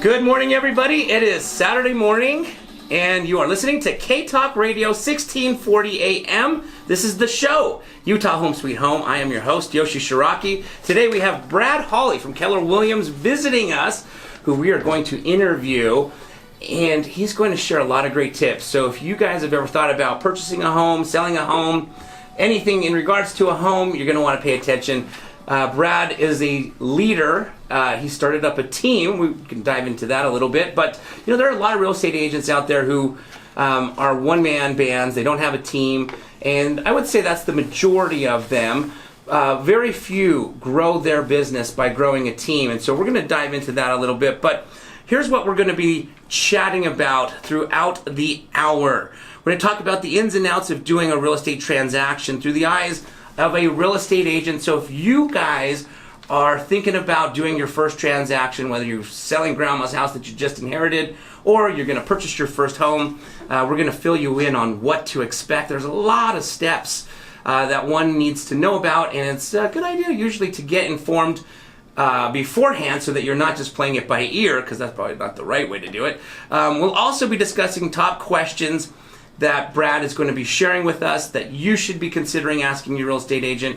Good morning, everybody. It is Saturday morning, and you are listening to K-Talk Radio 1640 AM. This is the show, Utah Home Sweet Home. I am your host, Yoshi Shiraki. Today we have Brad Hawley from Keller Williams visiting us, who we are going to interview, and he's going to share a lot of great tips. So if you guys have ever thought about purchasing a home, selling a home, anything in regards to a home, you're going to want to pay attention. Brad is a leader. He started up a team. We can dive into that a little bit. But, you know, there are a lot of real estate agents out there who are one-man bands. They don't have a team. And I would say that's the majority of them. Very few grow their business by growing a team. And so we're going to dive into that a little bit. But here's what we're going to be chatting about throughout the hour. We're going to talk about the ins and outs of doing a real estate transaction through the eyes of a real estate agent. So if you guys are thinking about doing your first transaction, whether you're selling grandma's house that you just inherited or you're going to purchase your first home, we're going to fill you in on what to expect. There's a lot of steps that one needs to know about, and it's a good idea usually to get informed beforehand so that you're not just playing it by ear, because that's probably not the right way to do it. We'll also be discussing top questions that Brad is going to be sharing with us that you should be considering asking your real estate agent.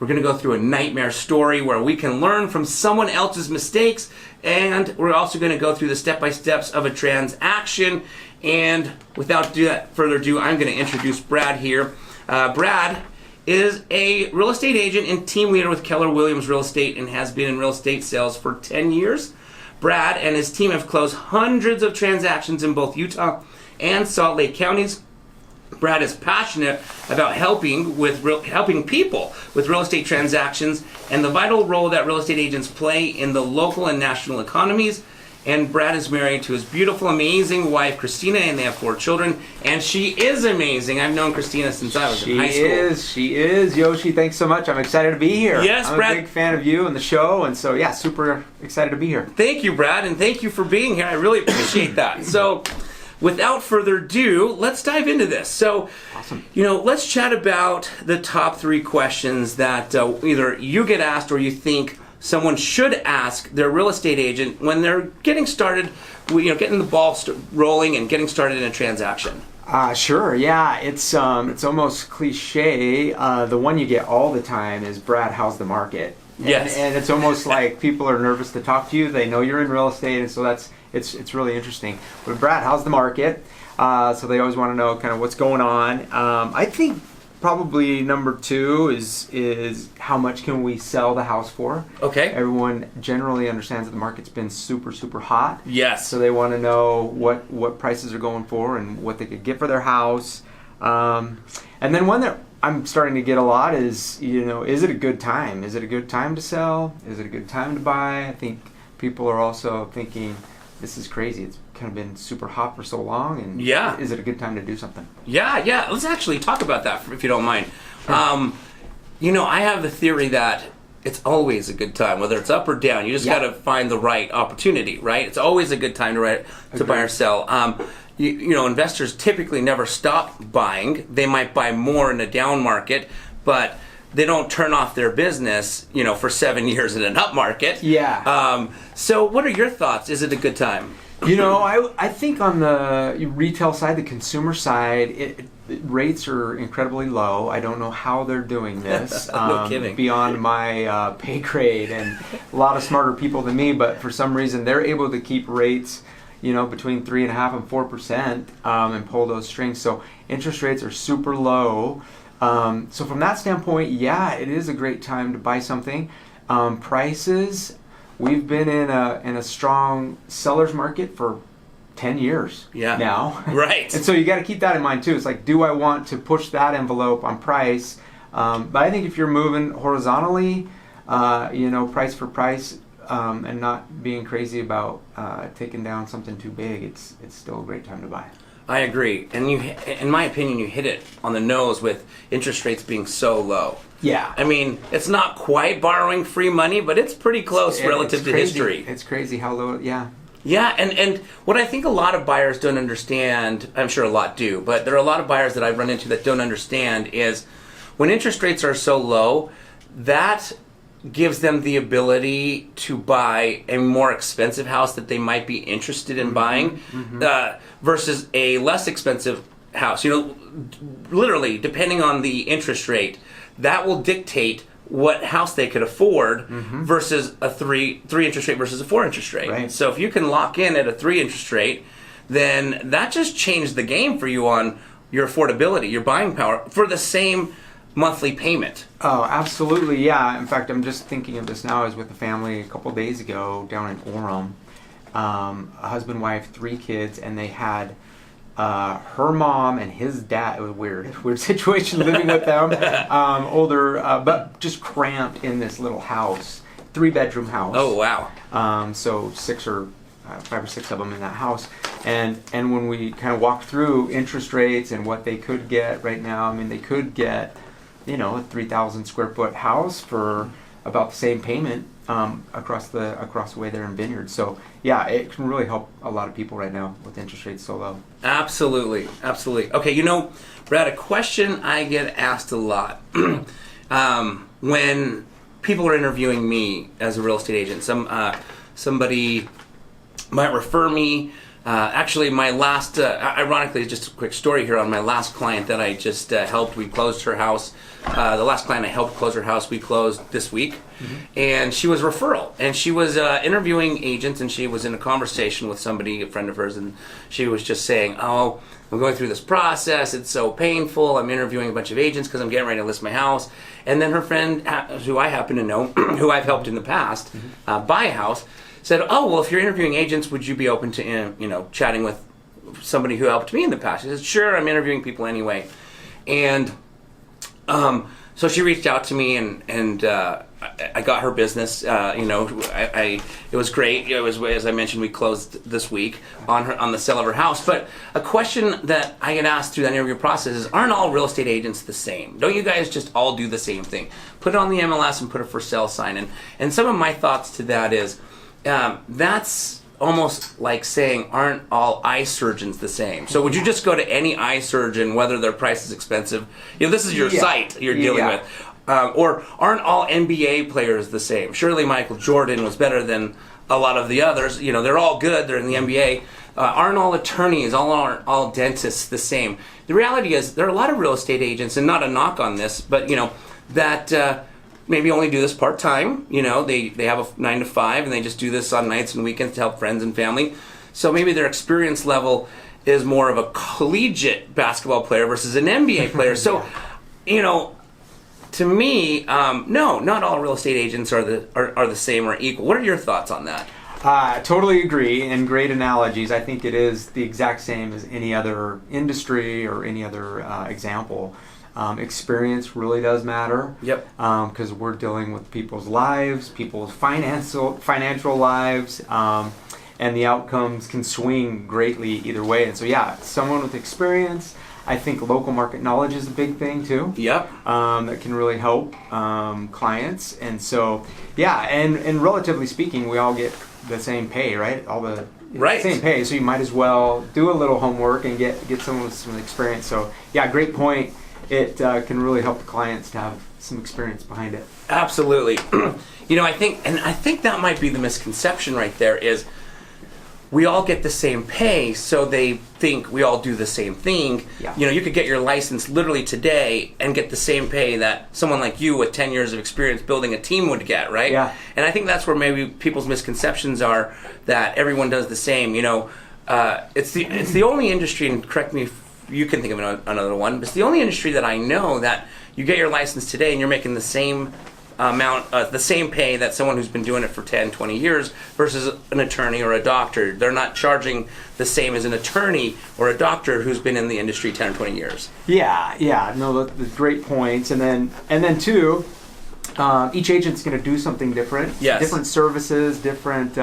We're going to go through a nightmare story where we can learn from someone else's mistakes, and we're also going to go through the step-by-steps of a transaction. And without further ado, I'm going to introduce Brad here. Brad is a real estate agent and team leader with Keller Williams Real Estate and has been in real estate sales for 10 years. Brad and his team have closed hundreds of transactions in both Utah and Salt Lake counties. Brad is passionate about helping people with real estate transactions and the vital role that real estate agents play in the local and national economies. And Brad is married to his beautiful, amazing wife, Christina, and they have 4 children. And she is amazing. I've known Christina since I was in high school. She is. Yoshi, thanks so much. I'm excited to be here. Yes, I'm Brad. a big fan of you and the show, and so, yeah, super excited to be here. Thank you, Brad, and thank you for being here. I really appreciate that. So, without further ado, let's dive into this. So, awesome. Let's chat about the top 3 questions that either you get asked or you think someone should ask their real estate agent when they're getting started, getting the ball rolling and getting started in a transaction. Sure, yeah. It's almost cliche. The one you get all the time is, Brad, how's the market? Yes. And it's almost like people are nervous to talk to you. They know you're in real estate, and so it's really interesting. But Brad, how's the market? So they always want to know kind of what's going on. I think probably number 2 is how much can we sell the house for? Okay. Everyone generally understands that the market's been super, super hot. Yes. So they want to know what prices are going for and what they could get for their house. And then one that I'm starting to get a lot is it a good time? Is it a good time to sell? Is it a good time to buy? I think people are also thinking, this is crazy. It's kind of been super hot for so long, and yeah, is it a good time to do something? Yeah. Let's actually talk about that, if you don't mind. Sure. I have the theory that it's always a good time, whether it's up or down. You just got to find the right opportunity, right? It's always a good time to buy or sell. Investors typically never stop buying. They might buy more in a down market, but they don't turn off their business, for 7 years in an up market. Yeah. So what are your thoughts? Is it a good time? I think on the retail side, the consumer side, rates are incredibly low. I don't know how they're doing this. No kidding. Beyond my pay grade, and a lot of smarter people than me, but for some reason they're able to keep rates between 3.5% and 4% and pull those strings. So interest rates are super low. So from that standpoint, yeah, it is a great time to buy something. Prices, we've been in a strong seller's market for 10 years now. Right. And so you got to keep that in mind too. It's like, do I want to push that envelope on price? But I think if you're moving horizontally, price for price, and not being crazy about taking down something too big, it's still a great time to buy. I agree, and in my opinion, you hit it on the nose with interest rates being so low. Yeah. I mean, it's not quite borrowing free money, but it's pretty close relative to history. It's crazy how low, yeah. Yeah, and what I think a lot of buyers don't understand, I'm sure a lot do, but there are a lot of buyers that I've run into that don't understand is when interest rates are so low, that gives them the ability to buy a more expensive house that they might be interested in buying versus a less expensive house. Literally, depending on the interest rate, that will dictate what house they could afford versus a three interest rate versus a 4 interest rate. Right. So if you can lock in at a 3 interest rate, then that just changed the game for you on your affordability, your buying power, for the same monthly payment. Oh, absolutely, yeah. In fact, I'm just thinking of this now. I was with a family a couple days ago down in Orem. A husband, wife, 3 kids, and they had her mom and his dad. It was weird situation living with them. Older, but just cramped in this little house, 3-bedroom house. Oh, wow. So 5 or 6 of them in that house. And when we kind of walked through interest rates and what they could get right now, I mean, they could get, a 3,000 square foot house for about the same payment across the way there in Vineyard. So yeah, it can really help a lot of people right now with interest rates so low. Absolutely. Okay, Brad, a question I get asked a lot when people are interviewing me as a real estate agent. Somebody might refer me. Actually, my last, ironically, just a quick story here on my last client that I just helped. We closed her house. The last client I helped close her house, we closed this week. And she was a referral. And she was interviewing agents, and she was in a conversation with somebody, a friend of hers, and she was just saying, oh, I'm going through this process. It's so painful. I'm interviewing a bunch of agents because I'm getting ready to list my house. And then her friend, who I happen to know, who I've helped in the past, buy a house, said, oh, well, if you're interviewing agents, would you be open to, chatting with somebody who helped me in the past? She said, sure, I'm interviewing people anyway. And so she reached out to me, and I got her business. It was great. It was, as I mentioned, we closed this week on the sale of her house. But a question that I get asked through that interview process is, aren't all real estate agents the same? Don't you guys just all do the same thing? Put it on the MLS and put a for sale sign in. And some of my thoughts to that is, that's almost like saying, aren't all eye surgeons the same? So would you just go to any eye surgeon, whether their price is expensive? This is your site you're dealing with. Or aren't all NBA players the same? Surely Michael Jordan was better than a lot of the others. They're all good. They're in the NBA. Aren't all attorneys, all dentists the same? The reality is there are a lot of real estate agents, and not a knock on this, but that maybe only do this part-time. They have a 9 to 5, and they just do this on nights and weekends to help friends and family. So maybe their experience level is more of a collegiate basketball player versus an NBA player. So, to me, no, not all real estate agents are the same or equal. What are your thoughts on that? I totally agree, and great analogies. I think it is the exact same as any other industry or any other example. Experience really does matter. Yep. Because we're dealing with people's lives, people's financial lives, and the outcomes can swing greatly either way. And so, yeah, someone with experience. I think local market knowledge is a big thing too. Yep. That can really help clients. And so, yeah, and relatively speaking, we all get the same pay, right? Same pay. So you might as well do a little homework and get someone with some experience. So, yeah, great point. It can really help the clients to have some experience behind it. Absolutely. I think that might be the misconception right there is we all get the same pay, so they think we all do the same thing. Yeah. You could get your license literally today and get the same pay that someone like you with 10 years of experience building a team would get, right? Yeah. And I think that's where maybe people's misconceptions are, that everyone does the same. It's the only industry, and correct me if you can think of another one, but it's the only industry that I know that you get your license today and you're making the same amount, the same pay that someone who's been doing it for 10, 20 years versus an attorney or a doctor. They're not charging the same as an attorney or a doctor who's been in the industry 10 or 20 years. Yeah. No, that's great points. And then too, each agent's going to do something different. Yes. Different services, different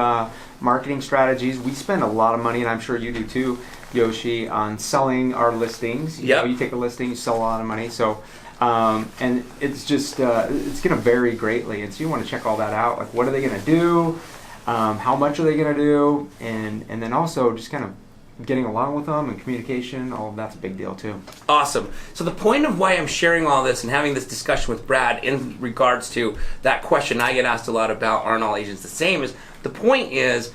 marketing strategies. We spend a lot of money, and I'm sure you do too, Yoshi, on selling our listings. You take a listing, you sell a lot of money. So, and it's just it's going to vary greatly, and so you want to check all that out. Like, what are they going to do? How much are they going to do? And then also just kind of getting along with them and communication, all of that's a big deal too. Awesome. So the point of why I'm sharing all this and having this discussion with Brad in regards to that question I get asked a lot about, aren't all agents the same, is the point is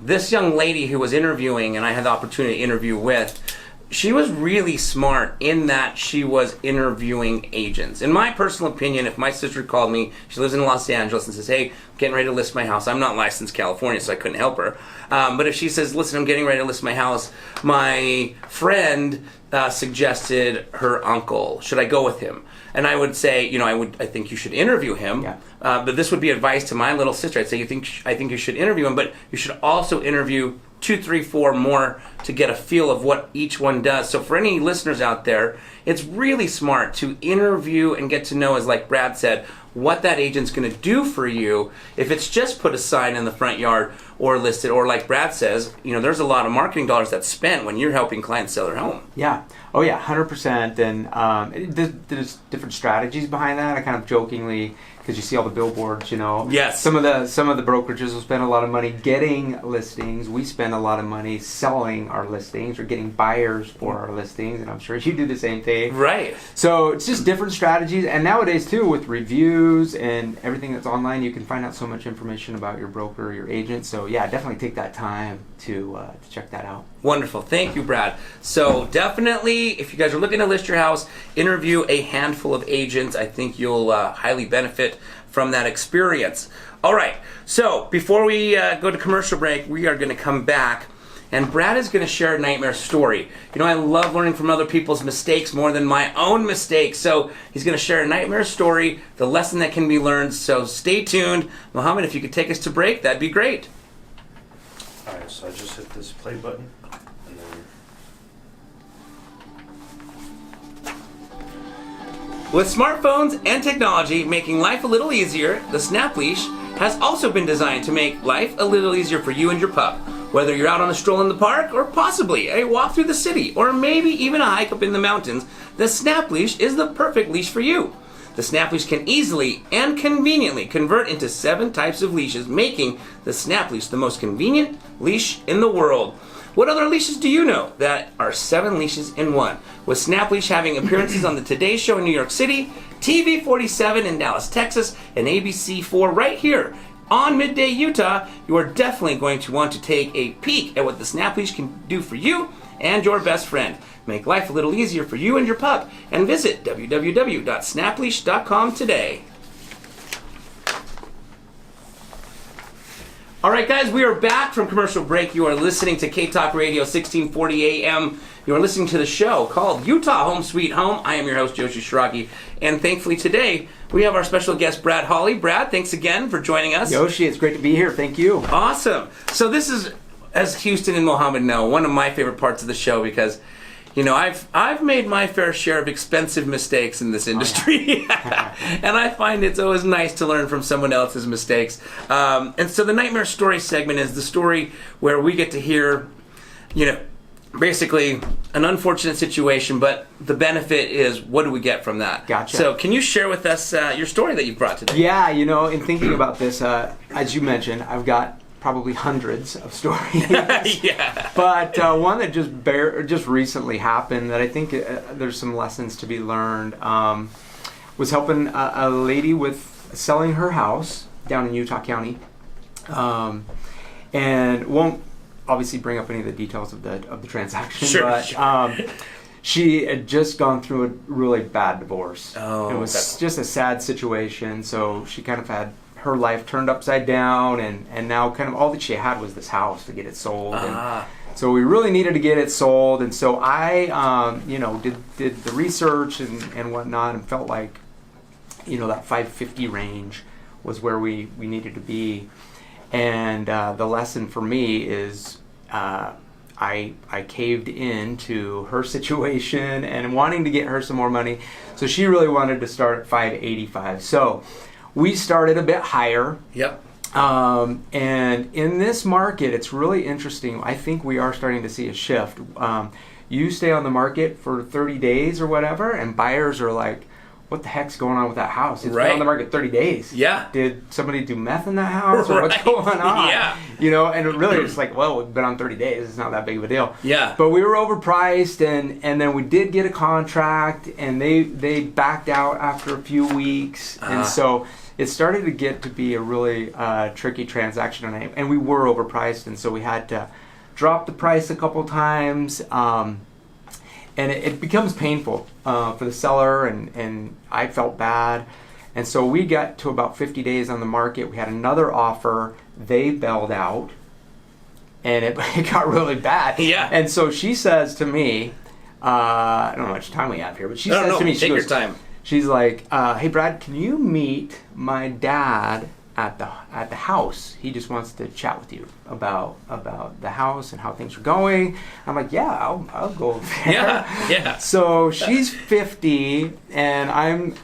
this young lady who was interviewing and I had the opportunity to interview with, she was really smart in that she was interviewing agents. In my personal opinion, if my sister called me, she lives in Los Angeles, and says, hey, I'm getting ready to list my house. I'm not licensed California, so I couldn't help her. But if she says, listen, I'm getting ready to list my house, my friend suggested her uncle. Should I go with him? And I would say, I think you should interview him. Yeah. But this would be advice to my little sister. I'd say, I think you should interview him, but you should also interview 2, 3, 4 more to get a feel of what each one does. So for any listeners out there, it's really smart to interview and get to know, as like Brad said, what that agent's going to do for you. If it's just put a sign in the front yard or listed, or like Brad says, there's a lot of marketing dollars that's spent when you're helping clients sell their home. Yeah. Oh yeah, 100%. And there's different strategies behind that. I kind of jokingly, because you see all the billboards, Yes. Some of the brokerages will spend a lot of money getting listings. We spend a lot of money selling our listings or getting buyers for our listings, and I'm sure you do the same thing. Right. So it's just different strategies, and nowadays too, with reviews and everything that's online, you can find out so much information about your broker or your agent. So yeah, definitely take that time to check that out. Wonderful. Thank you, Brad. So definitely, if you guys are looking to list your house, interview a handful of agents. I think you'll highly benefit from that experience. All right. So before we go to commercial break, we are going to come back, and Brad is going to share a nightmare story. I love learning from other people's mistakes more than my own mistakes. So he's going to share a nightmare story, the lesson that can be learned. So stay tuned. Mohammed, if you could take us to break, that'd be great. All right, so I just hit this play button, and then With smartphones and technology making life a little easier, the Snap Leash has also been designed to make life a little easier for you and your pup. Whether you're out on a stroll in the park, or possibly a walk through the city, or maybe even a hike up in the mountains, the Snap Leash is the perfect leash for you. The Snap Leash can easily and conveniently convert into 7 types of leashes, making the Snap Leash the most convenient leash in the world. What other leashes do you know that are 7 leashes in one? With Snap Leash having appearances on the Today Show in New York City, TV 47 in Dallas, Texas, and ABC 4 right here on Midday, Utah, you are definitely going to want to take a peek at what the Snap Leash can do for you and your best friend. Make life a little easier for you and your pup, and visit www.snapleash.com today. All right, guys, we are back from commercial break. You are listening to K-Talk Radio 1640 AM. You are listening to the show called Utah Home Sweet Home. I am your host, Yoshi Shiraki, and thankfully today we have our special guest, Brad Hawley. Brad, thanks again for joining us. Yoshi, it's great to be here. Thank you. Awesome. So this is, as Houston and Mohammed know, one of my favorite parts of the show because I've made my fair share of expensive mistakes in this industry, and I find it's always nice to learn from someone else's mistakes. And so the Nightmare Story segment is the story where we get to hear, basically an unfortunate situation, but the benefit is what do we get from that? Gotcha. So can you share with us your story that you've brought today? Yeah, in thinking about this, as you mentioned, I've got probably hundreds of stories. Yeah. But one that just recently happened that I think there's some lessons to be learned was helping a lady with selling her house down in Utah County, and won't obviously bring up any of the details of the transaction. Sure, but sure. She had just gone through a really bad divorce. Oh, it was just a sad situation. So she kind of had her life turned upside down, and now kind of all that she had was this house to get it sold. And so we really needed to get it sold, and so I, did the research and whatnot, and felt like, that 550 range was where we needed to be. And the lesson for me is I caved into her situation and wanting to get her some more money. So she really wanted to start at 585. So we started a bit higher. Yep. And in this market, it's really interesting. I think we are starting to see a shift. You stay on the market for 30 days or whatever, and buyers are like, what the heck's going on with that house? It's Right. been on the market 30 days. Yeah. Did somebody do meth in that house? Or what's Right. going on? Yeah. You know, and it really it's like, well, we've been on 30 days. It's not that big of a deal. Yeah. But we were overpriced, and then we did get a contract, and they backed out after a few weeks. And so it started to get to be a really tricky transaction, and we were overpriced, and so we had to drop the price a couple times. And it becomes painful for the seller, and I felt bad. And so we got to about 50 days on the market. We had another offer. They bailed out, and it got really bad. Yeah. And so she says to me, I don't know how much time we have here, but she says to me, she take goes, your time. She's like, hey, Brad, can you meet my dad at the house? He just wants to chat with you about the house and how things are going. I'm like, yeah, I'll go over there. Yeah. So she's 50, and I'm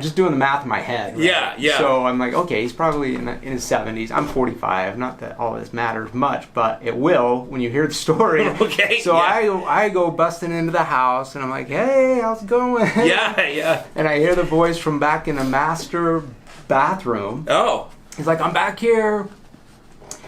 just doing the math in my head. Right? Yeah. So I'm like, okay, he's probably in his 70s. I'm 45. Not that all this matters much, but it will when you hear the story. Okay. So yeah. I go busting into the house, and I'm like, hey, how's it going? Yeah. And I hear the voice from back in the master bathroom. Oh. He's like, I'm back here.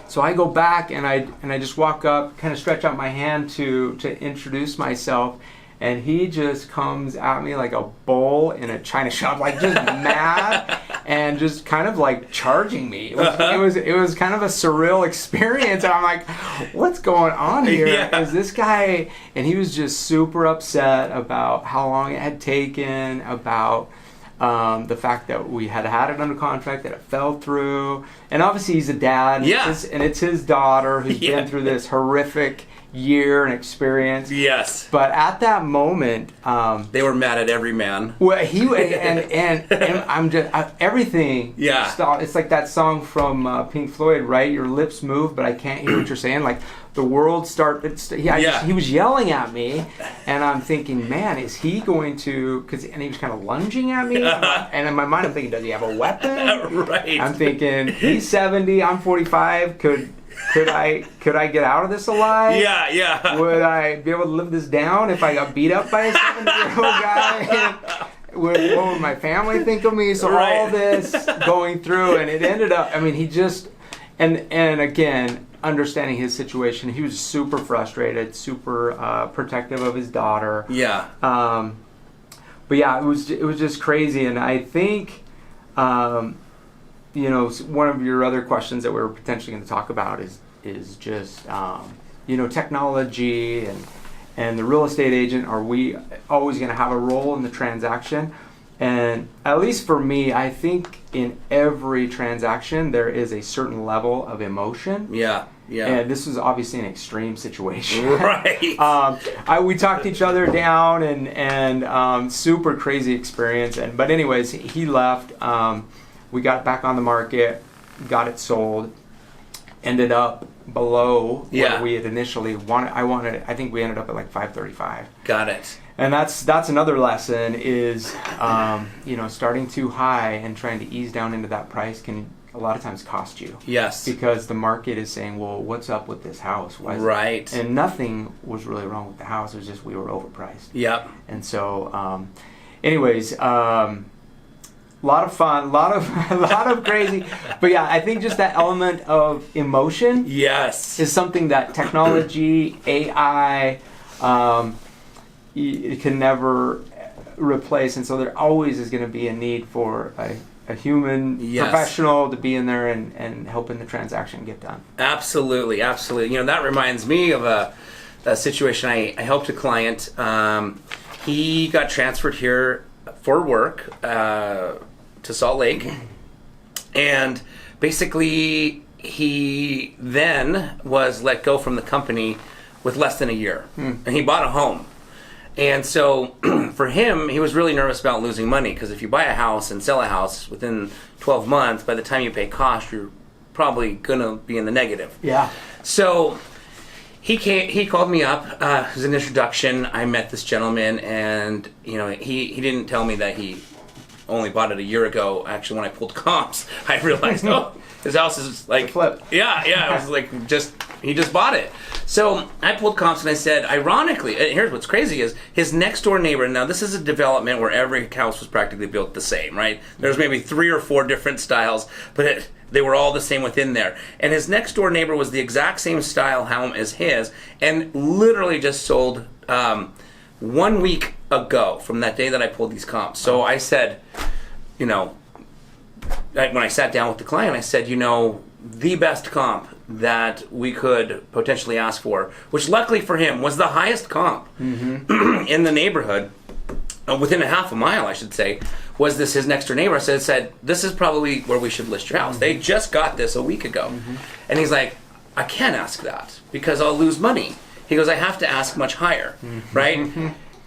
So I go back, and I just walk up, kind of stretch out my hand to introduce myself, and he just comes at me like a bull in a china shop, like just mad and just kind of like charging me. It was kind of a surreal experience, and I'm like, what's going on here? Yeah. Is this guy? And he was just super upset about how long it had taken, about the fact that we had it under contract, that it fell through, and obviously he's a dad, and it's his daughter who's been through this horrific year and experience. Yes. But at that moment, they were mad at every man. well, he and I'm just everything. Yeah. Stopped. It's like that song from Pink Floyd, right? Your lips move, but I can't hear what you're saying. Like the world started. He was yelling at me, and I'm thinking, man, is he going to? And he was kind of lunging at me, and in my mind, I'm thinking, does he have a weapon? Right. I'm thinking he's 70, I'm 45. Could I get out of this alive? Yeah. Would I be able to live this down if I got beat up by a 70-year-old guy? What would my family think of me? So Right. all this going through, and it ended up, I mean, he just, and again, understanding his situation, he was super frustrated, super protective of his daughter. Yeah. But yeah, it was just crazy, and I think, one of your other questions that we were potentially going to talk about is just technology and the real estate agent. Are we always going to have a role in the transaction? And at least for me, I think in every transaction there is a certain level of emotion. Yeah. And this was obviously an extreme situation. Right. We talked each other down, and super crazy experience. But anyways, he left. We got back on the market, got it sold, ended up below what we had initially wanted. I think we ended up at like 535. Got it. And that's another lesson is, starting too high and trying to ease down into that price can a lot of times cost you. Yes. Because the market is saying, well, what's up with this house? Why is Right. And nothing was really wrong with the house. It was just we were overpriced. Yep. And so, anyways, a lot of fun, a lot of crazy. But yeah, I think just that element of emotion Yes. is something that technology, AI, it can never replace. And so there always is going to be a need for a human professional to be in there and helping the transaction get done. Absolutely. That reminds me of a situation. I helped a client. He got transferred here for work to Salt Lake, and basically he then was let go from the company with less than a year, and he bought a home. And so for him, he was really nervous about losing money, because if you buy a house and sell a house within 12 months, by the time you pay cost, you're probably going to be in the negative. Yeah. So he called me up as an introduction. I met this gentleman, and he didn't tell me that he only bought it a year ago. Actually, when I pulled comps, I realized, his house is like flip. Yeah, it was like just He just bought it. So I pulled comps and I said, ironically, and here's what's crazy is his next door neighbor. Now this is a development where every house was practically built the same, right? There's maybe 3 or 4 different styles, but they were all the same within there. And his next door neighbor was the exact same style home as his, and literally just sold 1 week ago from that day that I pulled these comps. So I said, when I sat down with the client, I said, the best comp that we could potentially ask for, which luckily for him was the highest comp in the neighborhood, within a half a mile, I should say, was this his next door neighbor. I said, this is probably where we should list your house. They just got this a week ago. And he's like, I can't ask that because I'll lose money. He goes, I have to ask much higher, right?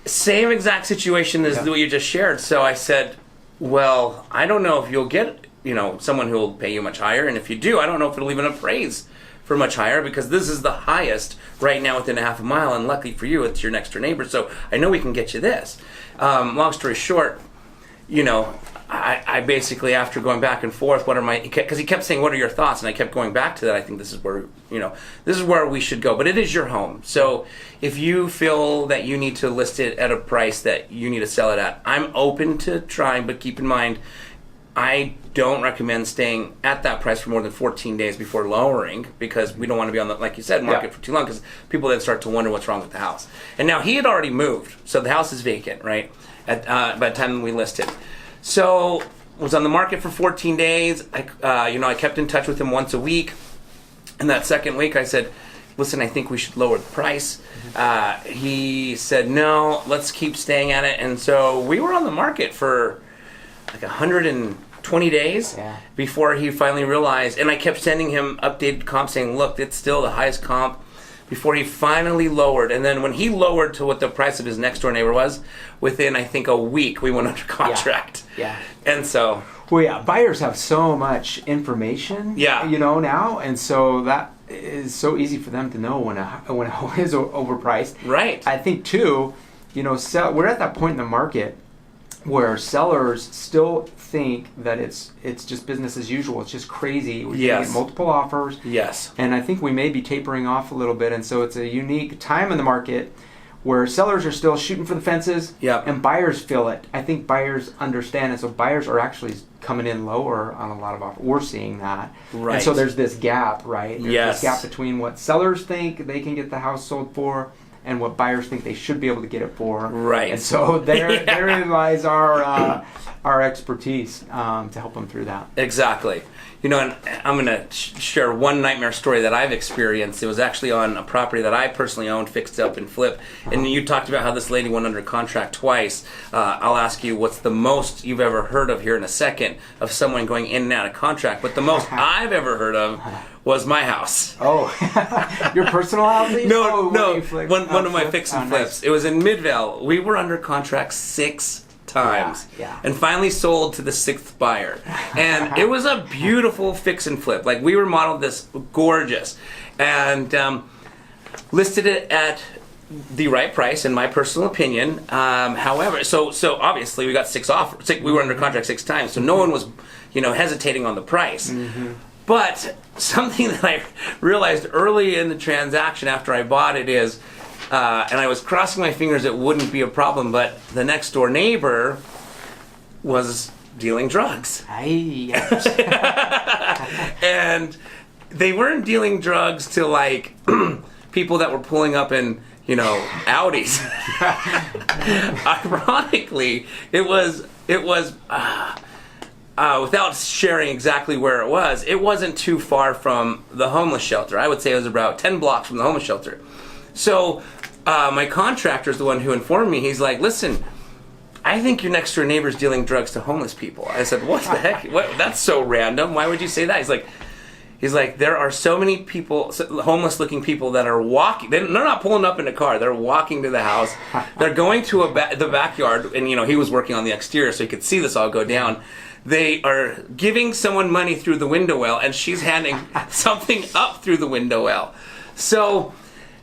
Same exact situation as what you just shared. So I said, well, I don't know if you'll get someone who will pay you much higher, and if you do, I don't know if it'll even appraise for much higher, because this is the highest right now within a half a mile, and luckily for you, it's your next door neighbor, so I know we can get you this. Long story short, I basically, after going back and forth, because he kept saying, what are your thoughts? And I kept going back to that. I think this is where we should go. But it is your home. So if you feel that you need to list it at a price that you need to sell it at, I'm open to trying, but keep in mind, I don't recommend staying at that price for more than 14 days before lowering, because we don't want to be on the, like you said, market for too long, because people then start to wonder what's wrong with the house. And now he had already moved, so the house is vacant, right, by the time we listed. So was on the market for 14 days. I kept in touch with him once a week. And that second week I said, listen, I think we should lower the price. He said, no, let's keep staying at it. And so we were on the market for like 120 days before he finally realized, and I kept sending him updated comps saying, look, it's still the highest comp, before he finally lowered. And then when he lowered to what the price of his next door neighbor was, within I think a week we went under contract. And so buyers have so much information now, and so that is so easy for them to know when a home is overpriced. Right. I think too, we're at that point in the market where sellers still think that it's just business as usual. It's just crazy. We get multiple offers. Yes. And I think we may be tapering off a little bit. And so it's a unique time in the market where sellers are still shooting for the fences and buyers feel it. I think buyers understand. And so buyers are actually coming in lower on a lot of offers. We're seeing that. Right. And so there's this gap, right? There's this gap between what sellers think they can get the house sold for and what buyers think they should be able to get it for. Right. And so therein lies our expertise to help them through that. Exactly. And I'm going to share one nightmare story that I've experienced. It was actually on a property that I personally owned, fixed up and flipped. And you talked about how this lady went under contract twice. I'll ask you what's the most you've ever heard of here in a second of someone going in and out of contract. But the most I've ever heard of was my house. Oh, your personal house? No, one of my fix and flips. Nice. It was in Midvale. We were under contract 6 times and finally sold to the 6th buyer. And it was a beautiful fix and flip. Like, we remodeled this gorgeous and listed it at the right price in my personal opinion. However, so obviously we got 6 offers. We were under contract 6 times, so no one was hesitating on the price. But something that I realized early in the transaction after I bought it is, and I was crossing my fingers it wouldn't be a problem, but the next door neighbor was dealing drugs. And they weren't dealing drugs to like people that were pulling up in Audis. Ironically, it was without sharing exactly where it wasn't too far from the homeless shelter. I would say it was about 10 blocks from the homeless shelter. So my contractor is the one who informed me. He's like, listen, I think your next door neighbor's dealing drugs to homeless people. I said, what the heck? That's so random. Why would you say that? He's like, there are so many people, homeless looking people that are walking. They're not pulling up in a car. They're walking to the house. They're going to the backyard. And, he was working on the exterior so he could see this all go down. They are giving someone money through the window well, and she's handing something up through the window well. So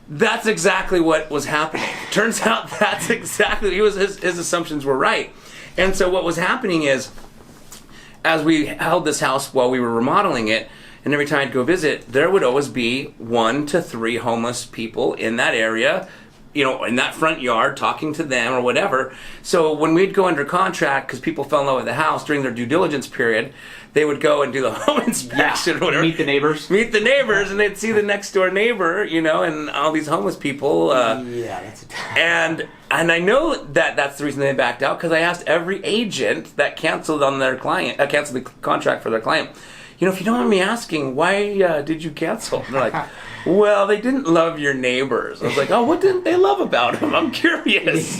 that's exactly what was happening. Turns out that's exactly, his assumptions were right. And so what was happening is, as we held this house while we were remodeling it, and every time I'd go visit, there would always be 1 to 3 homeless people in that area, in that front yard, talking to them or whatever. So when we'd go under contract, because people fell in love with the house during their due diligence period, they would go and do the home inspection or whatever. Meet the neighbors, and they'd see the next door neighbor, and all these homeless people. That's and I know that that's the reason they backed out, because I asked every agent that canceled on their client, canceled the contract for their client, if you don't mind me asking, why did you cancel? And they're like, well, they didn't love your neighbors. I was like, oh, what didn't they love about them? I'm curious.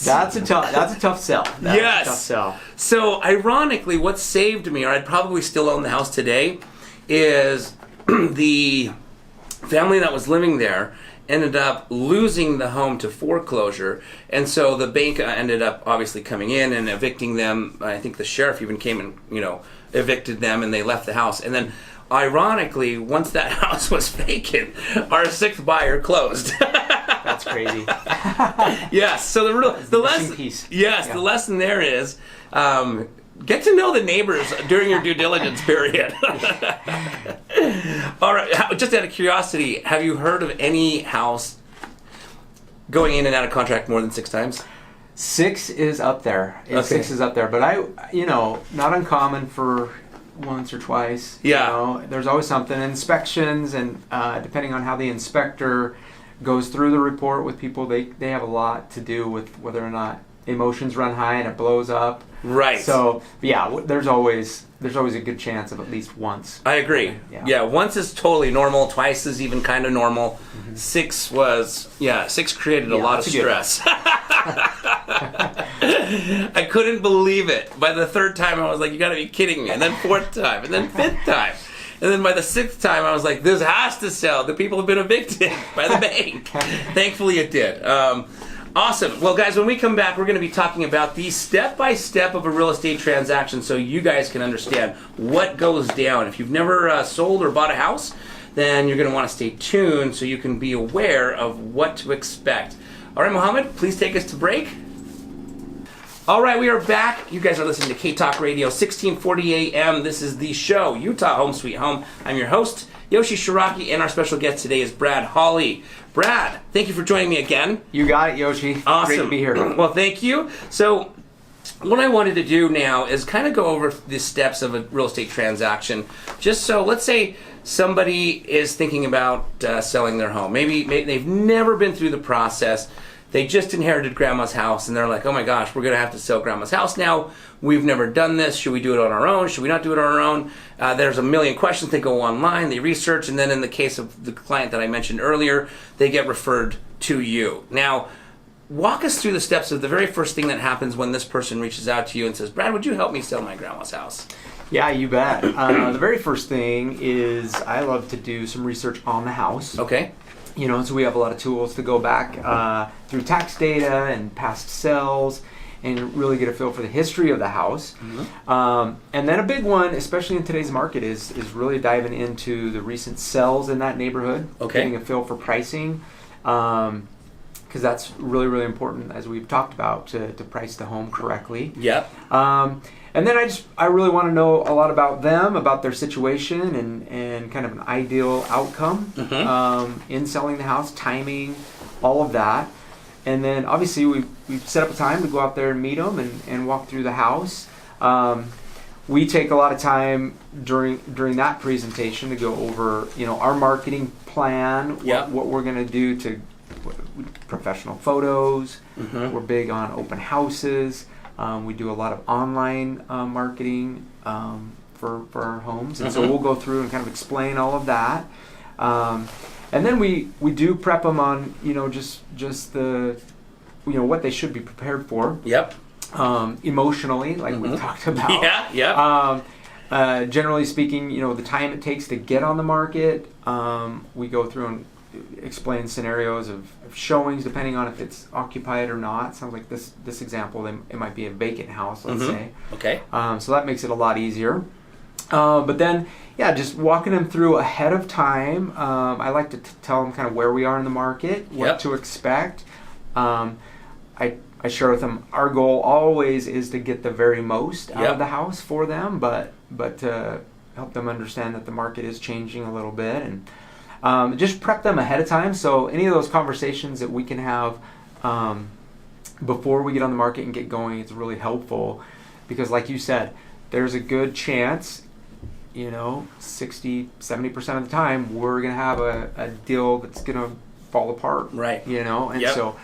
That's a tough sell. Yes. A tough sell. So ironically, what saved me, or I'd probably still own the house today, is the family that was living there ended up losing the home to foreclosure, and so the bank ended up obviously coming in and evicting them. I think the sheriff even came and evicted them, and they left the house. And then ironically, once that house was vacant, our 6th buyer closed. That's crazy. Yes. So the lesson, piece. yes, the lesson there is, get to know the neighbors during your due diligence period. All right. Just out of curiosity, have you heard of any house going in and out of contract more than 6 times? 6 is up there. Okay. 6 is up there, but not uncommon for once or twice. Yeah. There's always something. Inspections, and depending on how the inspector goes through the report with people, they have a lot to do with whether or not emotions run high and it blows up. Right. So yeah, there's always a good chance of at least once. I agree. Yeah, once is totally normal. Twice is even kind of normal. 6 created a lot of stress. I couldn't believe it. By the 3rd time, I was like, you got to be kidding me. And then 4th time, and then 5th time. And then by the 6th time, I was like, this has to sell. The people have been evicted by the bank. Thankfully, it did. Awesome. Well, guys, when we come back, we're going to be talking about the step-by-step of a real estate transaction, so you guys can understand what goes down. If you've never sold or bought a house, then you're going to want to stay tuned so you can be aware of what to expect. All right, Mohammed, please take us to break. All right, we are back. You guys are listening to K-Talk Radio, 1640 AM. This is the show, Utah Home Sweet Home. I'm your host, Yoshi Shiraki, and our special guest today is Brad Hawley. Brad, thank you for joining me again. You got it, Yoshi. Awesome. Great to be here. Well, thank you. So what I wanted to do now is kind of go over the steps of a real estate transaction. Just so, let's say somebody is thinking about selling their home. Maybe they've never been through the process. They just inherited grandma's house, and they're like, oh my gosh, we're going to have to sell grandma's house now. We've never done this. Should we do it on our own? Should we not do it on our own? There's a million questions. They go online, they research, and then in the case of the client that I mentioned earlier, they get referred to you. Now, walk us through the steps of the very first thing that happens when this person reaches out to you and says, Brad, would you help me sell my grandma's house? Yeah, you bet. The very first thing is I love to do some research on the house. Okay. So we have a lot of tools to go back through tax data and past sales and really get a feel for the history of the house. And then a big one, especially in today's market, is really diving into the recent sales in that neighborhood, getting a feel for pricing, because that's really, really important, as we've talked about, to price the home correctly. Yep. And then I really want to know a lot about them, about their situation, and kind of an ideal outcome in selling the house, timing, all of that. And then obviously we've set up a time to go out there and meet them and walk through the house. We take a lot of time during that presentation to go over our marketing plan, what we're going to do to professional photos. We're big on open houses. We do a lot of online marketing for our homes, and so we'll go through and kind of explain all of that. And then we do prep them on just the what they should be prepared for. Yep. Emotionally, like we've talked about. Yeah. Generally speaking, the time it takes to get on the market. We go through and explain scenarios of showings depending on if it's occupied or not. Sounds like this example, it might be a vacant house, let's say. Okay. So that makes it a lot easier. But then, just walking them through ahead of time. I like to tell them kind of where we are in the market, what to expect. I share with them our goal always is to get the very most out of the house for them, but help them understand that the market is changing a little bit, and just prep them ahead of time. So any of those conversations that we can have before we get on the market and get going is really helpful, because like you said, there's a good chance, 60-70% of the time we're going to have a deal that's going to fall apart. Right. And so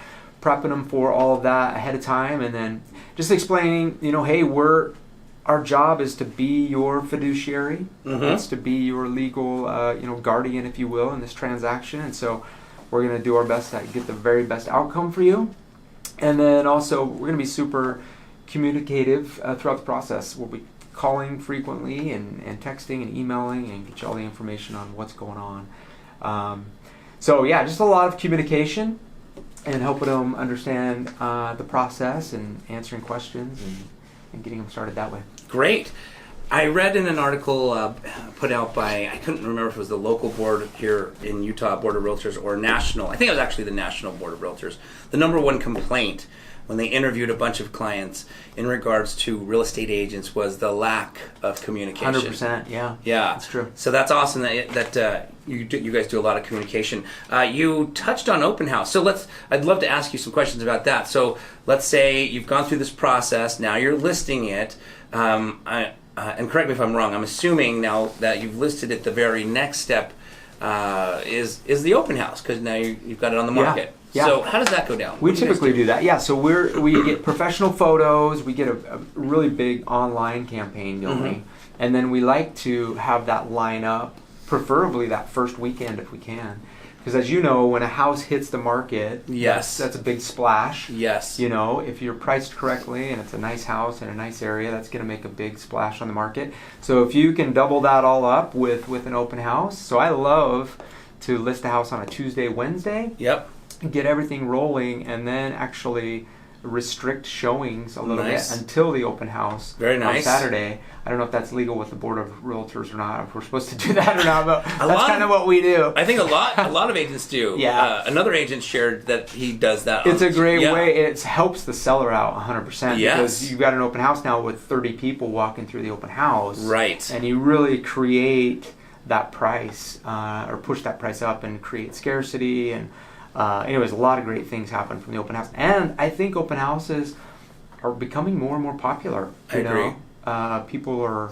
prepping them for all of that ahead of time, and then just explaining, hey, our job is to be your fiduciary. It's to be your legal, guardian, if you will, in this transaction. And so we're going to do our best to get the very best outcome for you. And then also we're going to be super communicative throughout the process. We'll be calling frequently and texting and emailing and get you all the information on what's going on. Just a lot of communication and helping them understand the process and answering questions and getting them started that way. Great. I read in an article put out by, I couldn't remember if it was the local board here in Utah, Board of Realtors, or national. I think it was actually the National Board of Realtors. The number one complaint when they interviewed a bunch of clients in regards to real estate agents was the lack of communication. 100%, yeah. Yeah. That's true. So that's awesome that you guys do a lot of communication. You touched on open house. So I'd love to ask you some questions about that. So let's say you've gone through this process, now you're listing it. And correct me if I'm wrong, I'm assuming now that you've listed it, the very next step is the open house, because now you've got it on the market. Yeah. So how does that go down? We typically do that. Yeah, so we get professional photos, we get a really big online campaign going, and then we like to have that line up, preferably that first weekend if we can. Because as you know, when a house hits the market, yes, that's a big splash. Yes. If you're priced correctly and it's a nice house in a nice area, that's going to make a big splash on the market. So if you can double that all up with an open house. So I love to list a house on a Tuesday, Wednesday. Yep. Get everything rolling, and then actually restrict showings a little bit until the open house. Very nice. On Saturday. I don't know if that's legal with the Board of Realtors or not, if we're supposed to do that or not, but that's kind of what we do. I think a lot of agents do. Yeah. Another agent shared that he does that. It's a great way. It helps the seller out 100%. Yes. Because you've got an open house now with 30 people walking through the open house. Right. And you really create that price or push that price up and create scarcity. And anyways, a lot of great things happen from the open house. And I think open houses are becoming more and more popular. I agree. People are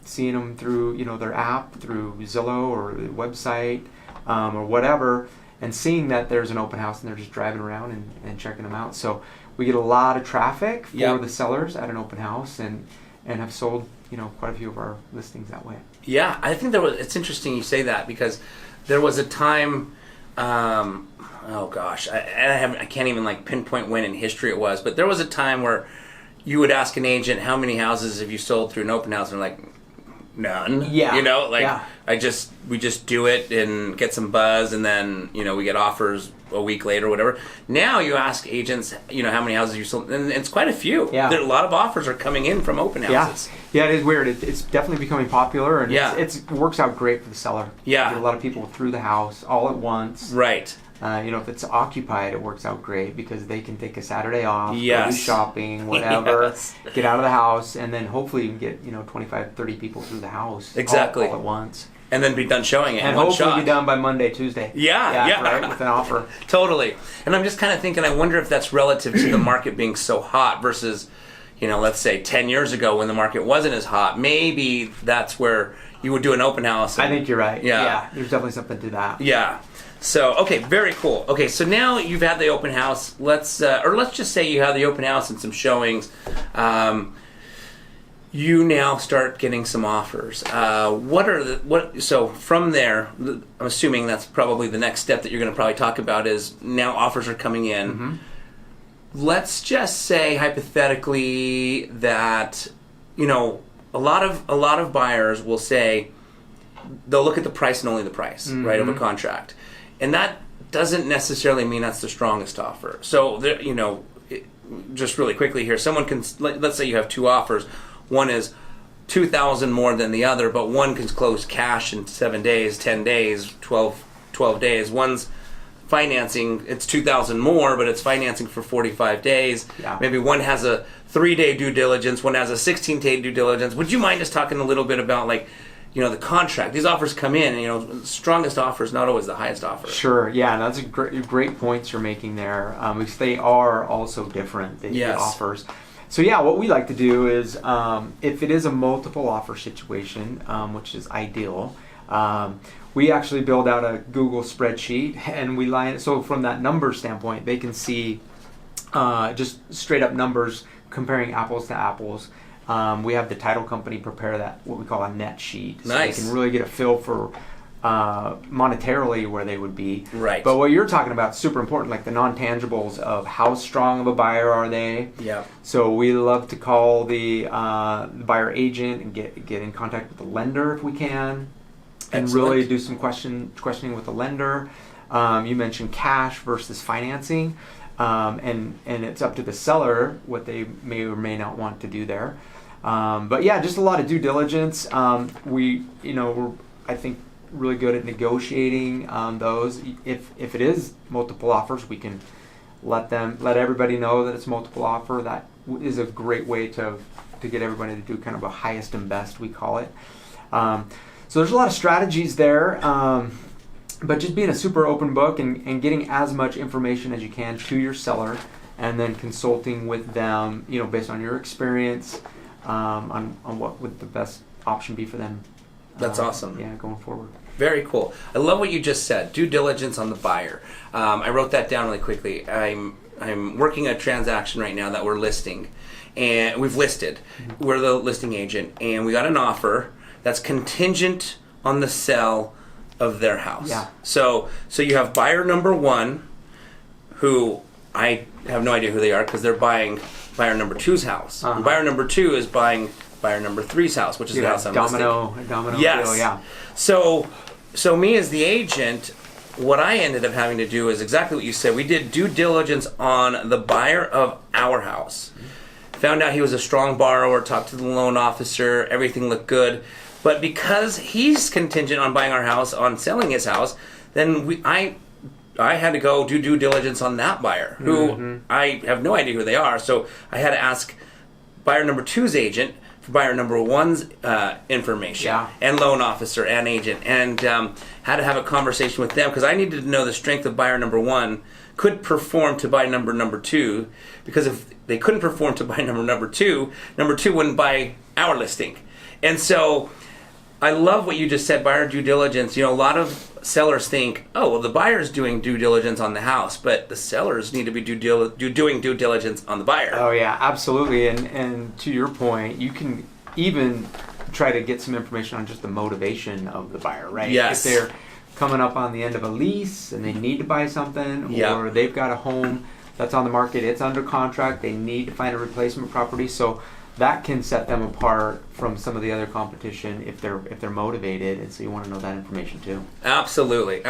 seeing them through their app, through Zillow or the website or whatever, and seeing that there's an open house and they're just driving around and checking them out. So we get a lot of traffic for the sellers at an open house, and have sold quite a few of our listings that way. Yeah, I think it's interesting you say that, because there was a time. Oh gosh, I can't even pinpoint when in history it was, but there was a time where you would ask an agent, how many houses have you sold through an open house? And they're like, none. Yeah. We just do it and get some buzz, and then we get offers a week later or whatever. Now you ask agents, how many houses you sold, and it's quite a few. Yeah. A lot of offers are coming in from open houses. Yeah, it is weird. It's definitely becoming popular, and it works out great for the seller. Yeah. You get a lot of people through the house all at once. Right. If it's occupied, it works out great because they can take a Saturday off, go Yes. do shopping, whatever, Yes. get out of the house, and then hopefully you can get 25, 30 people through the house Exactly. all at once. And then be done showing it And in one hopefully shot. be done by Monday, Tuesday. Yeah. Right, with an offer. Totally. And I'm just kind of thinking, I wonder if that's relative to the market being so hot versus, let's say 10 years ago when the market wasn't as hot. Maybe that's where you would do an open house. I think you're right. Yeah. There's definitely something to that. Yeah. So, okay, very cool. Okay, so now you've had the open house. Let's just say you have the open house and some showings. You now start getting some offers. So from there, I'm assuming that's probably the next step that you're going to probably talk about is now offers are coming in. Mm-hmm. Let's just say hypothetically that, a lot of buyers will say they'll look at the price and only the price, right, of a contract. And that doesn't necessarily mean that's the strongest offer. So, just really quickly here, someone can, let's say you have two offers. One is $2,000 more than the other, but one can close cash in 7 days, 10 days, 12 days. One's financing. It's $2,000 more, but it's financing for 45 days. Yeah. Maybe one has a 3-day due diligence, one has a 16-day due diligence. Would you mind just talking a little bit about like, the contract? These offers come in, and strongest offer is not always the highest offer. Sure. Yeah, that's a great points you're making there, because they are also different, the offers. So yeah, what we like to do is, if it is a multiple offer situation, which is ideal, we actually build out a Google spreadsheet, and we line it so from that number standpoint, they can see just straight up numbers comparing apples to apples. We have the title company prepare that, what we call a net sheet. So Nice. they can really get a feel for monetarily where they would be. Right. But what you're talking about is super important, like the non-tangibles of how strong of a buyer are they. Yeah. So we love to call the buyer agent and get in contact with the lender if we can. And Excellent. really do some questioning with the lender. You mentioned cash versus financing. And it's up to the seller what they may or may not want to do there. But yeah, just a lot of due diligence. We're, I think, really good at negotiating those. If it is multiple offers, we can let everybody know that it's multiple offer. That is a great way to get everybody to do kind of a highest and best, we call it. So there's a lot of strategies there. But just being a super open book and getting as much information as you can to your seller, and then consulting with them, based on your experience, on what would the best option be for them. That's awesome. Yeah, going forward. Very cool. I love what you just said. Due diligence on the buyer. I wrote that down really quickly. I'm working a transaction right now that we're listing, and we've listed. Mm-hmm. We're the listing agent, and we got an offer that's contingent on the sale of their house. Yeah. So you have buyer number one, who I have no idea who they are because they're buying buyer number two's house. Uh-huh. And buyer number two is buying buyer number three's house, which is the house I'm listing. Domino Yes. deal, yeah. So me as the agent, what I ended up having to do is exactly what you said. We did due diligence on the buyer of our house. Found out he was a strong borrower, talked to the loan officer, everything looked good. But because he's contingent on buying our house, on selling his house, then I had to go do due diligence on that buyer, who I have no idea who they are. So I had to ask buyer number two's agent for buyer number one's information, and loan officer and agent, and had to have a conversation with them because I needed to know the strength of buyer number one could perform to buy number two, because if they couldn't perform to buy number two wouldn't buy our listing. And so I love what you just said, buyer due diligence. A lot of sellers think, oh, well, the buyer's doing due diligence on the house, but the sellers need to be doing due diligence on the buyer. Oh yeah, absolutely. And to your point, you can even try to get some information on just the motivation of the buyer, right? Yes. If they're coming up on the end of a lease and they need to buy something, or they've got a home that's on the market, it's under contract, they need to find a replacement property. So that can set them apart from some of the other competition if they're motivated, and so you want to know that information too. Absolutely.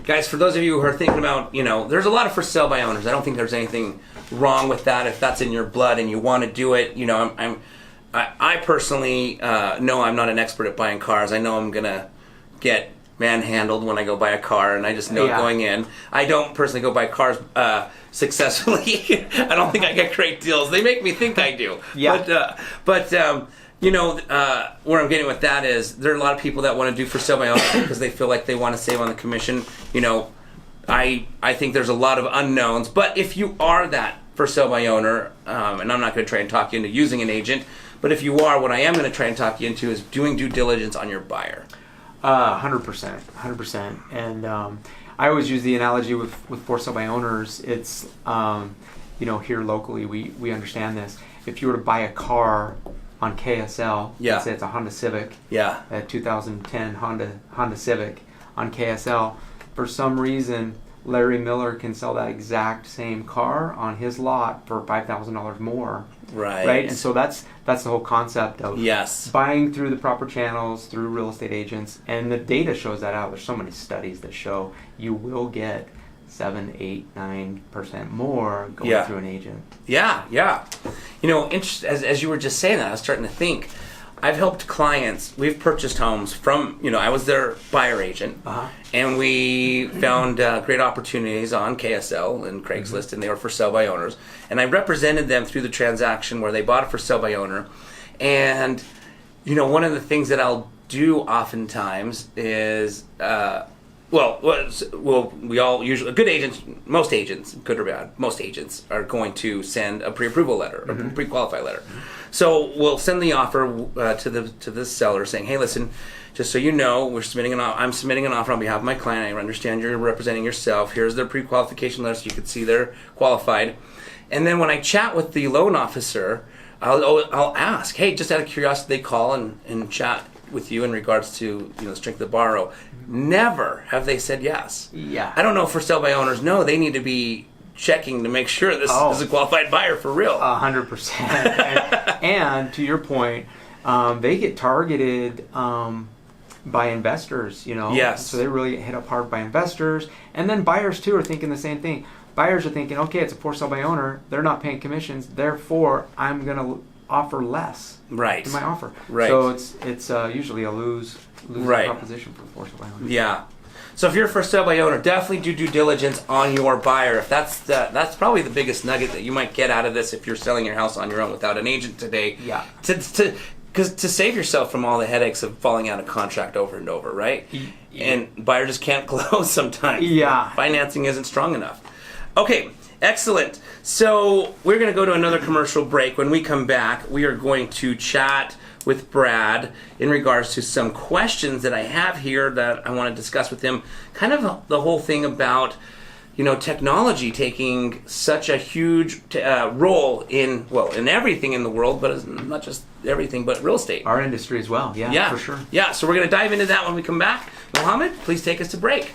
Guys, for those of you who are thinking about, there's a lot of for sale by owners. I don't think there's anything wrong with that if that's in your blood and you want to do it. I personally know I'm not an expert at buying cars. I know I'm gonna get manhandled when I go buy a car, and I just know it going in. I don't personally go buy cars successfully. I don't think I get great deals. They make me think I do. Yeah. But where I'm getting with that is there are a lot of people that want to do for sale by owner because they feel like they want to save on the commission. I think there's a lot of unknowns. But if you are that for sale by owner, and I'm not going to try and talk you into using an agent, but if you are, what I am going to try and talk you into is doing due diligence on your buyer. 100%. And I always use the analogy with for sale by owners. It's here locally we understand this. If you were to buy a car on KSL, let's say it's a Honda Civic, a 2010 Honda Civic on KSL, for some reason Larry Miller can sell that exact same car on his lot for $5,000 more. Right. And so that's the whole concept of buying through the proper channels, through real estate agents, and the data shows that out. There's so many studies that show you will get 7, 8, 9% more going through an agent. Yeah. As you were just saying that, I was starting to think, I've helped clients. We've purchased homes from, I was their buyer agent, and we found great opportunities on KSL and Craigslist, and they were for sale by owners. And I represented them through the transaction where they bought it for sale by owner. And, one of the things that I'll do oftentimes is, we all usually, good agents, most agents, good or bad, most agents are going to send a pre-approval letter, a pre-qualify letter. So we'll send the offer to the seller saying, hey, listen, just so you know, I'm submitting an offer on behalf of my client. I understand you're representing yourself. Here's their pre-qualification letter so you can see they're qualified. And then when I chat with the loan officer, I'll ask, hey, just out of curiosity, they call and chat with you in regards to the strength of the borrow. Never have they said yes. Yeah. I don't know if for sale by owners, no, they need to be checking to make sure this is a qualified buyer for real. 100%. And to your point, they get targeted by investors, Yes. So they really get hit up hard by investors. And then buyers too are thinking the same thing. Buyers are thinking, okay, it's a for sale by owner. They're not paying commissions. Therefore, I'm going to offer less to my offer. Right. So it's usually a lose proposition for sale by owner. Yeah. So if you're a for sale by owner, definitely do due diligence on your buyer. If that's probably the biggest nugget that you might get out of this if you're selling your house on your own without an agent today. Yeah. Because to save yourself from all the headaches of falling out of contract over and over, right? Yeah. And buyer just can't close sometimes. Yeah. Financing isn't strong enough. Okay. Excellent. So we're going to go to another commercial break. When we come back, we are going to chat with Brad in regards to some questions that I have here that I want to discuss with him. Kind of the whole thing about, technology taking such a huge role in everything in the world, but not just everything, but real estate. Our industry as well. Yeah, for sure. Yeah, so we're going to dive into that when we come back. Mohammed, please take us to break.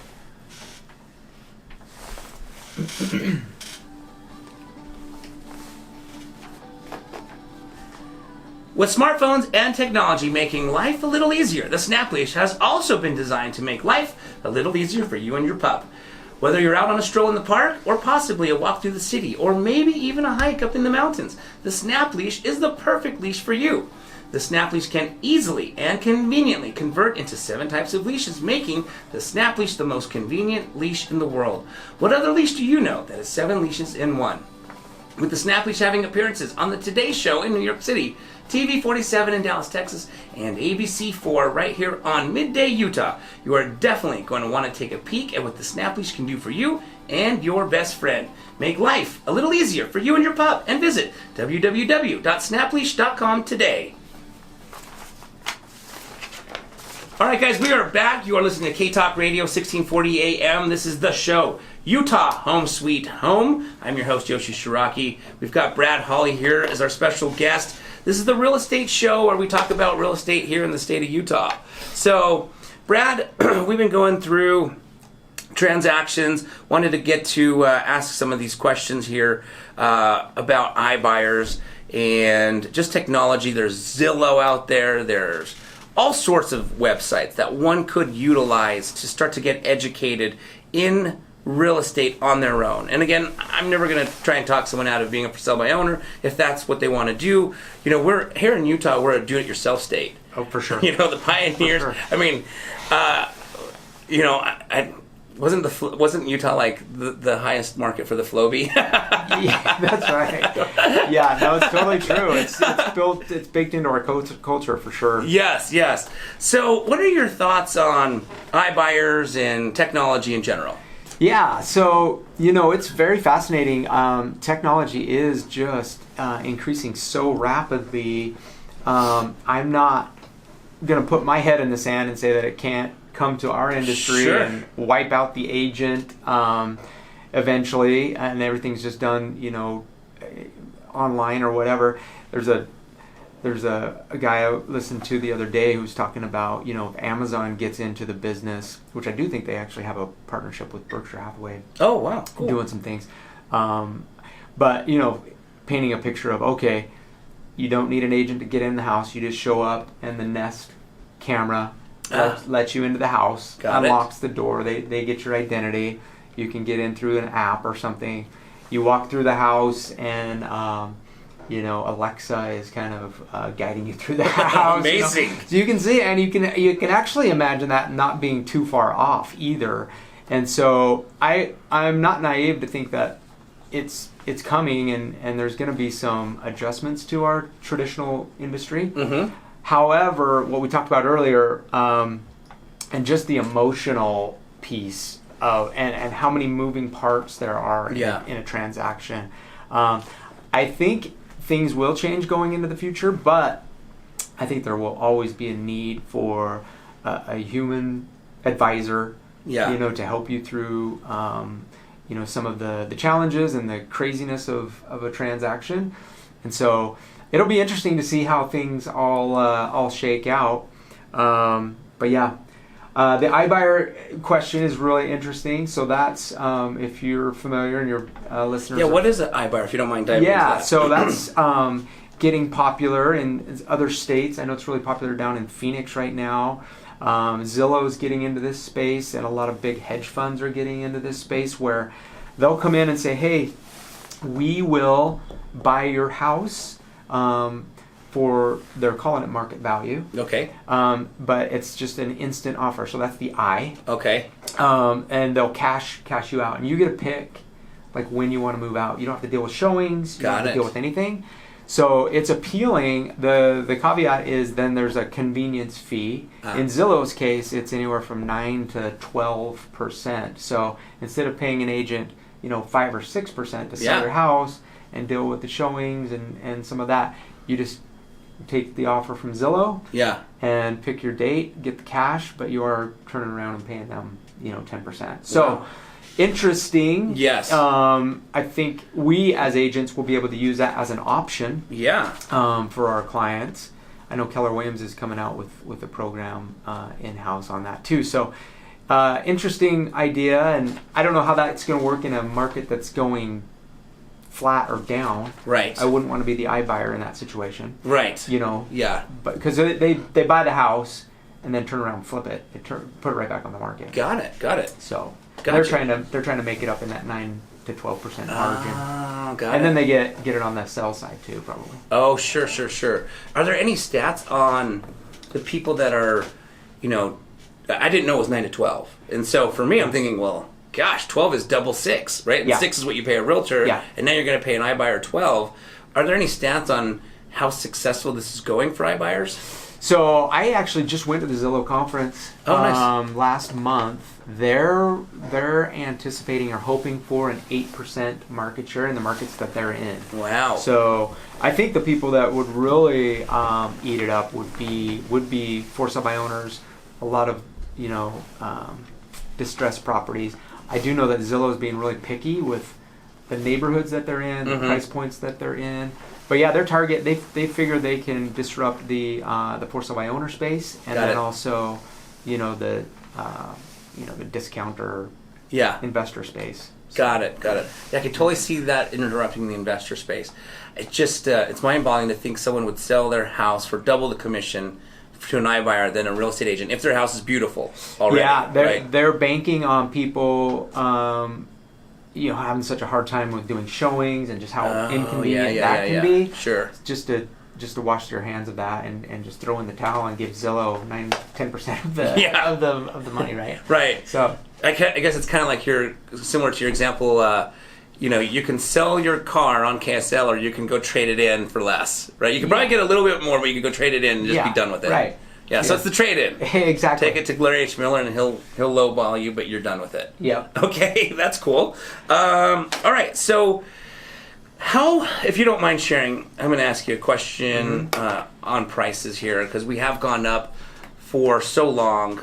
With smartphones and technology making life a little easier, the Snap Leash has also been designed to make life a little easier for you and your pup. Whether you're out on a stroll in the park, or possibly a walk through the city, or maybe even a hike up in the mountains, the Snap Leash is the perfect leash for you. The Snap Leash can easily and conveniently convert into 7 types of leashes, making the Snap Leash the most convenient leash in the world. What other leash do you know that is 7 leashes in one? With the Snap Leash having appearances on the Today Show in New York City, TV 47 in Dallas, Texas, and ABC 4 right here on Midday, Utah, you are definitely going to want to take a peek at what the Snap Leash can do for you and your best friend. Make life a little easier for you and your pup, and visit www.snapleash.com today. All right, guys, we are back. You are listening to K-Talk Radio, 1640 AM. This is the show, Utah Home Sweet Home. I'm your host, Yoshi Shiraki. We've got Brad Hawley here as our special guest. This is the real estate show where we talk about real estate here in the state of Utah. So, Brad, we've been going through transactions. Wanted to get to ask some of these questions here about iBuyers and just technology. There's Zillow out there. There's all sorts of websites that one could utilize to start to get educated in real estate on their own. And again, I'm never going to try and talk someone out of being a for sale by owner if that's what they want to do. We're here in Utah, we're a do-it-yourself state. Oh, for sure. The pioneers. For sure. I mean, wasn't Utah like the highest market for the Flowbee? Yeah, that's right. Yeah, no, it's totally true. It's baked into our culture for sure. Yes. So, what are your thoughts on iBuyers and technology in general? Yeah, so, it's very fascinating. Technology is just increasing so rapidly. I'm not going to put my head in the sand and say that it can't come to our industry and wipe out the agent eventually, and everything's just done, online or whatever. There's a guy I listened to the other day who was talking about, if Amazon gets into the business, which I do think they actually have a partnership with Berkshire Hathaway. Oh, wow. Cool. Doing some things. But, painting a picture of, okay, you don't need an agent to get in the house. You just show up and the Nest camera lets you into the house, unlocks the door. They get your identity. You can get in through an app or something. You walk through the house and Alexa is kind of guiding you through the house. Amazing. So you can see, and you can actually imagine that not being too far off either. And so I'm not naive to think that it's coming, and there's going to be some adjustments to our traditional industry. Mm-hmm. However, what we talked about earlier, and just the emotional piece of and how many moving parts there are in a transaction. I think things will change going into the future, but I think there will always be a need for a human advisor, to help you through, some of the challenges and the craziness of a transaction. And so it'll be interesting to see how things all shake out. But yeah. The iBuyer question is really interesting. So that's, if you're familiar and your listeners. Yeah, what is an iBuyer, if you don't mind diving into that? So that's getting popular in other states. I know it's really popular down in Phoenix right now. Zillow's getting into this space, and a lot of big hedge funds are getting into this space where they'll come in and say, hey, we will buy your house they're calling it market value. Okay. But it's just an instant offer. So that's the I. Okay. And they'll cash you out. And you get to pick like when you want to move out. You don't have to deal with showings. You don't have to deal with anything. So it's appealing. The caveat is then there's a convenience fee. In Zillow's case, it's anywhere from 9 to 12%. So instead of paying an agent, 5 or 6% to sell your house and deal with the showings and some of that, you just take the offer from Zillow and pick your date, get the cash, but you are turning around and paying them 10%. So interesting. Yes. I think we as agents will be able to use that as an option for our clients. I know Keller Williams is coming out with a program in-house on that too. So interesting idea, and I don't know how that's going to work in a market that's going flat or down. Right. I wouldn't want to be the iBuyer in that situation. Right. Yeah. But because they buy the house and then turn around and flip it, put it right back on the market. Got it. So Gotcha. they're trying to make it up in that 9 to 12% margin. Got it. And then they get it on the sell side too, probably. Oh, sure. Are there any stats on the people that are, I didn't know it was 9 to 12. And so for me, I'm thinking, well, gosh, 12 is double 6, right? Yeah. 6 is what you pay a realtor, and now you're going to pay an iBuyer 12. Are there any stats on how successful this is going for iBuyers? So I actually just went to the Zillow conference last month. They're anticipating or hoping for an 8% market share in the markets that they're in. Wow. So I think the people that would really eat it up would be for sale by owners, a lot of distressed properties. I do know that Zillow is being really picky with the neighborhoods that they're in, the price points that they're in. But yeah, their target, they figure they can disrupt the for sale by owner space, and then also, the discounter investor space. So. Got it. Yeah, I can totally see that interrupting the investor space. It just it's mind-boggling to think someone would sell their house for double the commission to an iBuyer than a real estate agent if their house is beautiful already. Yeah, they're banking on people having such a hard time with doing showings and just how inconvenient that can be. Sure. Just to wash their hands of that and just throw in the towel and give Zillow 10% of the money, right? Right. So I guess it's kind of like similar to your example. You can sell your car on KSL, or you can go trade it in for less, right? You can probably get a little bit more, but you can go trade it in and just be done with it. Right. Yeah, so it's the trade-in. Exactly. Take it to Larry H. Miller, and he'll lowball you, but you're done with it. Yeah. Okay, that's cool. All right, so how, if you don't mind sharing, I'm going to ask you a question on prices here, because we have gone up for so long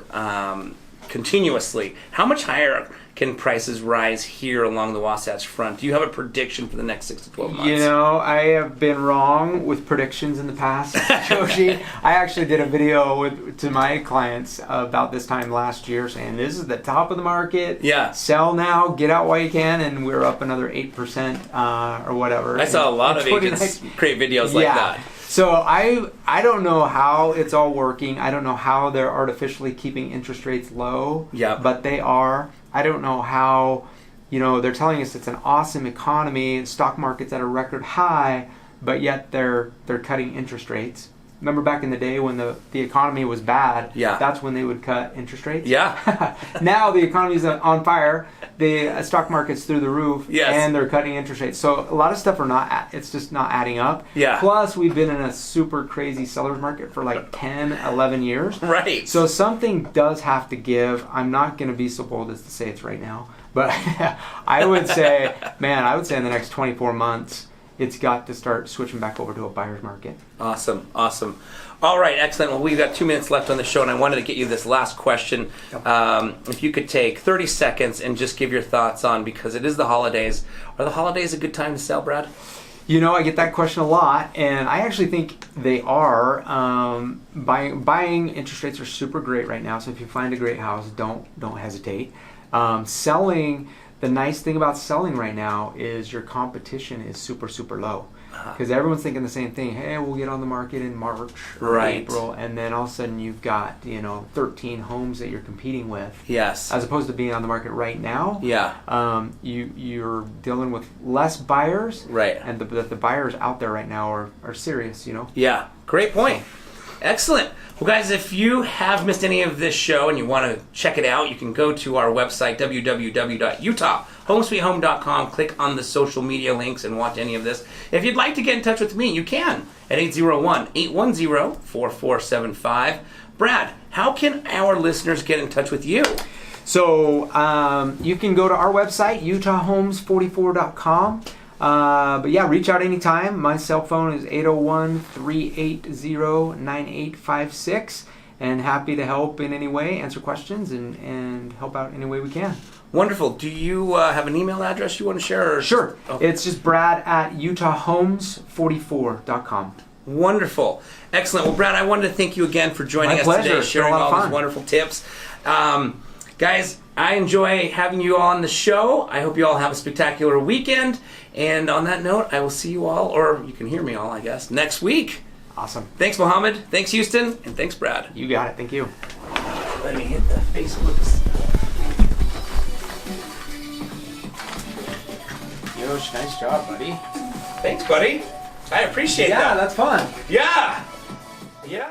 continuously. How much higher can prices rise here along the Wasatch Front? Do you have a prediction for the next 6 to 12 months? I have been wrong with predictions in the past, Joshi. I actually did a video to my clients about this time last year saying this is the top of the market. Yeah. Sell now, get out while you can, and we're up another 8% or whatever. I saw a lot of agents create videos like that. So I don't know how it's all working. I don't know how they're artificially keeping interest rates low. Yeah. But they are. I don't know how, they're telling us it's an awesome economy and stock market's at a record high, but yet they're cutting interest rates. Remember back in the day when the economy was bad, Yeah. that's when they would cut interest rates? Yeah. Now the economy's on fire, the stock market's through the roof, Yes. and they're cutting interest rates. So a lot of stuff it's just not adding up. Yeah. Plus, we've been in a super crazy seller's market for like 10, 11 years. Right. So something does have to give. I'm not going to be so bold as to say it's right now, but I would say in the next 24 months, it's got to start switching back over to a buyer's market. Awesome. All right, excellent. Well, we've got 2 minutes left on the show, and I wanted to get you this last question. If you could take 30 seconds and just give your thoughts on, because it is the holidays. Are the holidays a good time to sell, Brad? You know, I get that question a lot, and I actually think they are. Buying interest rates are super great right now, so if you find a great house, don't hesitate. Selling, the nice thing about selling right now is your competition is super, super low. Because everyone's thinking the same thing. Hey, we'll get on the market in March or Right. April, and then all of a sudden you've got 13 homes that you're competing with. Yes. As opposed to being on the market right now. Yeah. You're dealing with less buyers. Right. And the buyers out there right now are serious. Yeah. Great point. Excellent. Well, guys, if you have missed any of this show and you want to check it out, you can go to our website, www.utahhomesweethome.com, click on the social media links and watch any of this. If you'd like to get in touch with me, you can at 801-810-4475. Brad, how can our listeners get in touch with you? So you can go to our website, utahhomes44.com. But yeah, reach out anytime. My cell phone is 801-380-9856, and happy to help in any way, answer questions, and help out any way we can. Wonderful. Do you have an email address you want to share? Or Sure. Okay. It's just Brad at utahhomes44.com. Wonderful. Excellent. Well, Brad, I wanted to thank you again for joining My us pleasure. today, It's been a sharing lot of all these fun. wonderful tips. Guys, I enjoy having you all on the show. I hope you all have a spectacular weekend. And on that note, I will see you all, or you can hear me all, I guess, next week. Awesome. Thanks, Mohammed. Thanks, Houston. And thanks, Brad. You got it. Thank you. Let me hit the Facebooks. Yosh, nice job, buddy. Thanks, buddy. I appreciate that. that's fun. Yeah. Yeah.